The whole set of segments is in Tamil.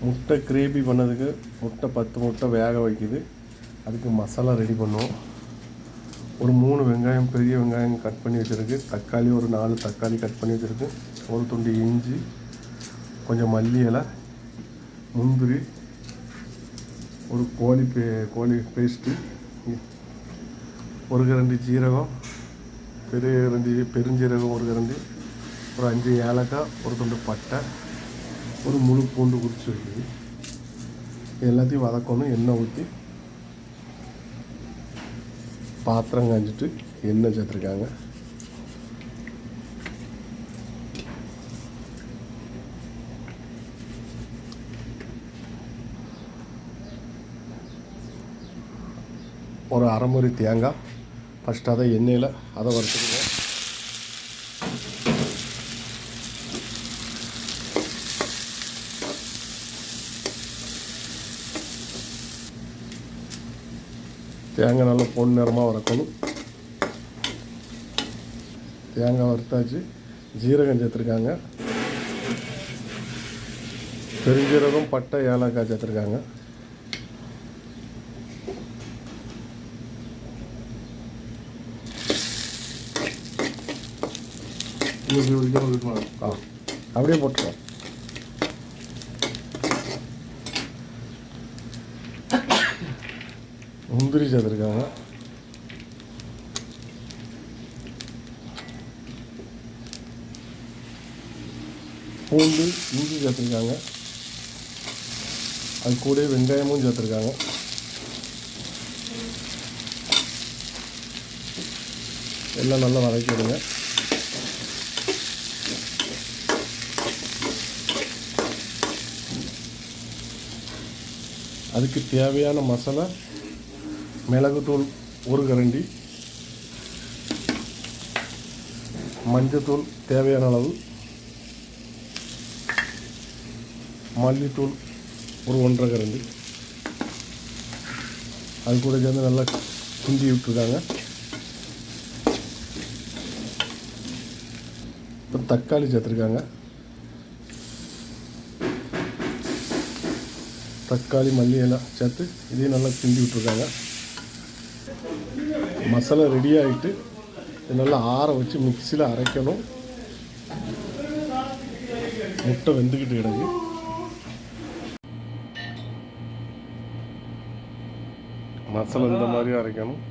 முட்டை கிரேவி பண்ணதுக்கு முட்டை 10 முட்டை வேக வைக்குது. அதுக்கு மசாலா ரெடி பண்ணுவோம். ஒரு 3 வெங்காயம், பெரிய வெங்காயம் கட் பண்ணி வச்சுருக்கு. தக்காளி ஒரு 4 தக்காளி கட் பண்ணி வச்சுருக்கு. ஒரு துண்டு இஞ்சி, கொஞ்சம் மல்லி இலை, முந்திரி, ஒரு கோழி பேஸ்ட்டு, ஒரு கரண்டி ஜீரகம், பெருஞ்சீரகம் ஒரு கரண்டி, ஒரு 5 ஏலக்காய், ஒரு துண்டு பட்டை, ஒரு முழு பூண்டு உரிச்சு வைக்குது. எல்லாத்தையும் வதக்கணும். எண்ணெய் ஊற்றி பாத்திரம் காஞ்சிட்டு எண்ணெய் சேர்த்துருக்காங்க. ஒரு அரை முறி தேங்காய் ஃபஸ்ட்டு அதை எண்ணெயில் அதை வறுத்துக்குவோம். தேங்காய் நல்லா பொன் நிறமாக வறுக்கணும். தேங்காய் வறுத்தாச்சு. ஜீரகம் சேர்த்துருக்காங்க. பெருஞ்சீரகம், பட்டை, ஏலக்காய் சேர்த்துருக்காங்க. அப்படியே போட்டுருவோம். முந்திரி சேர்த்துருக்காங்க. பூண்டு, இஞ்சி சேர்த்துருக்காங்க. அது கூட வெங்காயமும் சேர்த்துருக்காங்க. எல்லாம் நல்லா வதக்கிடுங்க. அதுக்கு தேவையான மசாலா மிளகுத்தூள் ஒரு கரண்டி, மஞ்சத்தூள் தேவையான அளவு, மல்லித்தூள் ஒரு 1.5 கரண்டி, அது கூட சேர்ந்து நல்லா கிண்டி விட்டுருக்காங்க. இப்போ தக்காளி சேர்த்துருக்காங்க. தக்காளி, மல்லி எல்லாம் சேர்த்து இதையும் நல்லா கிண்டி விட்டுருக்காங்க. மசாலா ரெடி ஆகிட்டு நல்லா ஆற வச்சு மிக்சியில் அரைக்கணும். முட்டை வெந்துக்கிட்டு கிடக்கு. மசாலா இந்த மாதிரி அரைக்கணும்.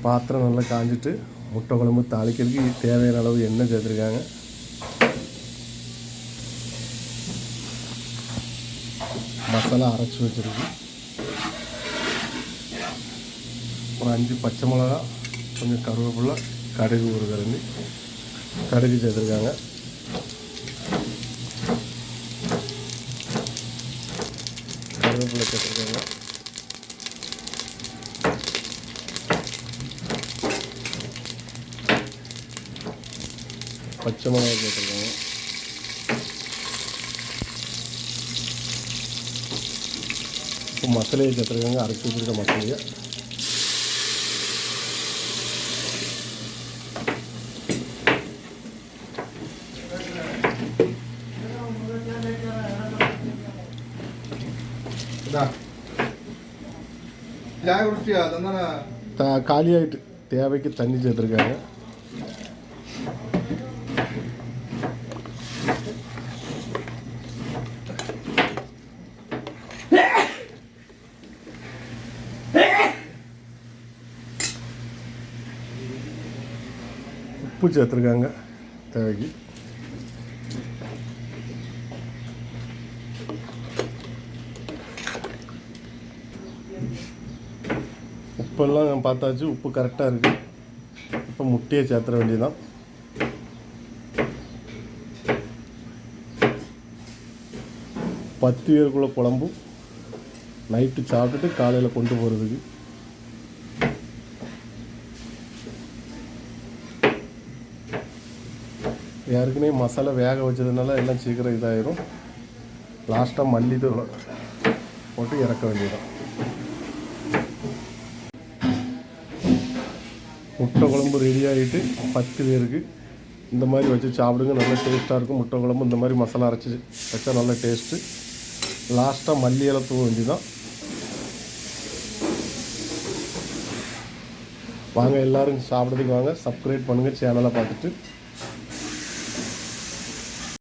பாத்திரம் நல்லா காஞ்சிட்டு முட்டை குழம்பு தாளிக்கிறதுக்கு தேவையான அளவு எண்ணெய் சேர்த்துருக்காங்க. மசாலா அரைச்சி வச்சுருக்கு. ஒரு 5 பச்சை மிளகா, கொஞ்சம் கருவேப்பிலை, கடுகு ஒரு கரண்டி, கடுகு சேர்த்துருக்காங்க. கருவேப்பிலை சேர்த்துருக்காங்க. பச்சை மிளகா சேர்த்துருக்காங்க. இப்போ மசாலையை சேர்த்துருக்காங்க. அரைச்சி வச்சுருக்க மசாலையை காலியாகிட்டு தேவைக்கு தண்ணி சேர்த்துருக்காங்க. உப்பு சேர்த்துருக்காங்க தேவைக்கு. உப்பெல்லாம் பார்த்தாச்சு. உப்பு கரெக்டாக இருக்குது. இப்போ முட்டையை சேர்த்துற வேண்டியதான். பத்து பேருக்குள்ள குழம்பு நைட்டு சாப்பிட்டுட்டு காலையில் கொண்டு போகிறதுக்கு. ஏற்கனவே மசாலா வேக வச்சதுனால எல்லாம் சீக்கிரம் இதாகிடும். லாஸ்ட்டாக மல்லித்தூள் போட்டு இறக்க வேண்டியதான். முட்டை குழம்பு ரெடி ஆகிட்டு 10 பேருக்கு இந்த மாதிரி வச்சு சாப்பிடுங்க. நல்லா டேஸ்ட்டாக இருக்கும். முட்டை குழம்பு இந்த மாதிரி மசாலா அரைச்சி வச்சா நல்ல டேஸ்ட்டு. லாஸ்ட்டாக மல்லி இலை தூவ வேண்டி தான். வாங்க எல்லோரும் சாப்பிட்றதுக்கு வாங்க. சப்ஸ்கிரைப் பண்ணுங்கள் சேனலை பார்த்துட்டு.